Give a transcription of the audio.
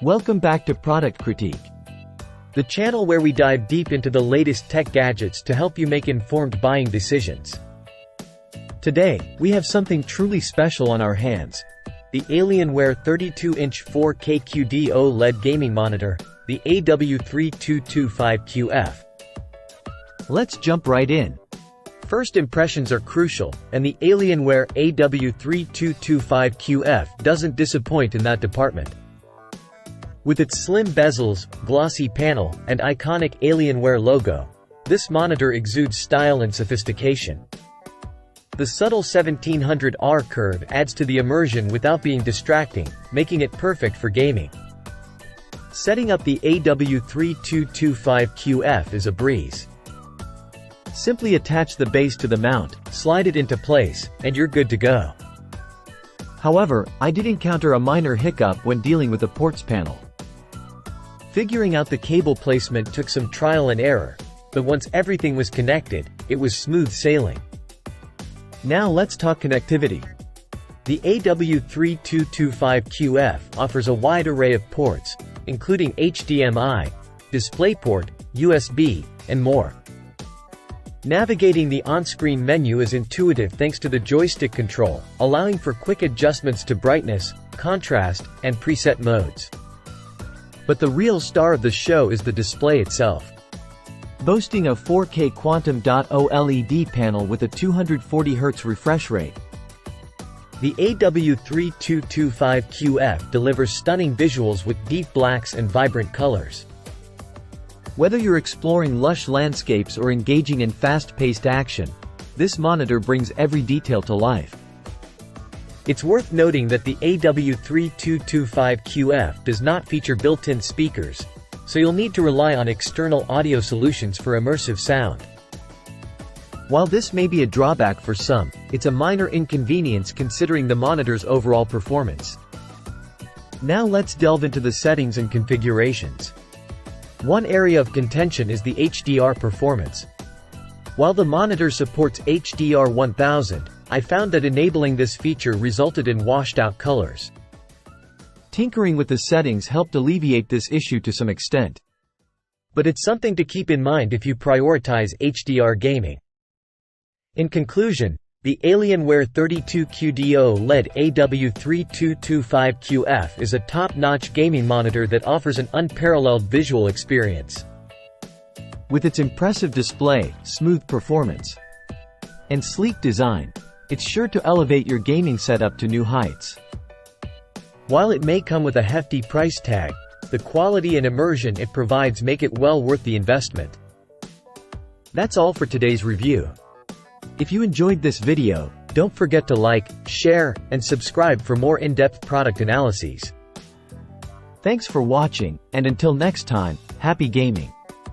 Welcome back to Product Critique, the channel where we dive deep into the latest tech gadgets to help you make informed buying decisions. Today, we have something truly special on our hands. The Alienware 32-inch 4K QD-OLED gaming monitor, the AW3225QF. Let's jump right in. First impressions are crucial, and the Alienware AW3225QF doesn't disappoint in that department. With its slim bezels, glossy panel, and iconic Alienware logo, this monitor exudes style and sophistication. The subtle 1700R curve adds to the immersion without being distracting, making it perfect for gaming. Setting up the AW3225QF is a breeze. Simply attach the base to the mount, slide it into place, and you're good to go. However, I did encounter a minor hiccup when dealing with the ports panel. Figuring out the cable placement took some trial and error, but once everything was connected, it was smooth sailing. Now let's talk connectivity. The AW3225QF offers a wide array of ports, including HDMI, DisplayPort, USB, and more. Navigating the on-screen menu is intuitive thanks to the joystick control, allowing for quick adjustments to brightness, contrast, and preset modes. But the real star of the show is the display itself. Boasting a 4K quantum.OLED panel with a 240Hz refresh rate, the AW3225QF delivers stunning visuals with deep blacks and vibrant colors. Whether you're exploring lush landscapes or engaging in fast-paced action, this monitor brings every detail to life. It's worth noting that the AW3225QF does not feature built-in speakers, so you'll need to rely on external audio solutions for immersive sound. While this may be a drawback for some, it's a minor inconvenience considering the monitor's overall performance. Now let's delve into the settings and configurations. One area of contention is the HDR performance. While the monitor supports HDR 1000, I found that enabling this feature resulted in washed-out colors. Tinkering with the settings helped alleviate this issue to some extent. But it's something to keep in mind if you prioritize HDR gaming. In conclusion, the Alienware 32QD-OLED AW3225QF is a top-notch gaming monitor that offers an unparalleled visual experience. With its impressive display, smooth performance, and sleek design, it's sure to elevate your gaming setup to new heights. While it may come with a hefty price tag, the quality and immersion it provides make it well worth the investment. That's all for today's review. If you enjoyed this video, don't forget to like, share, and subscribe for more in-depth product analyses. Thanks for watching, and until next time, happy gaming!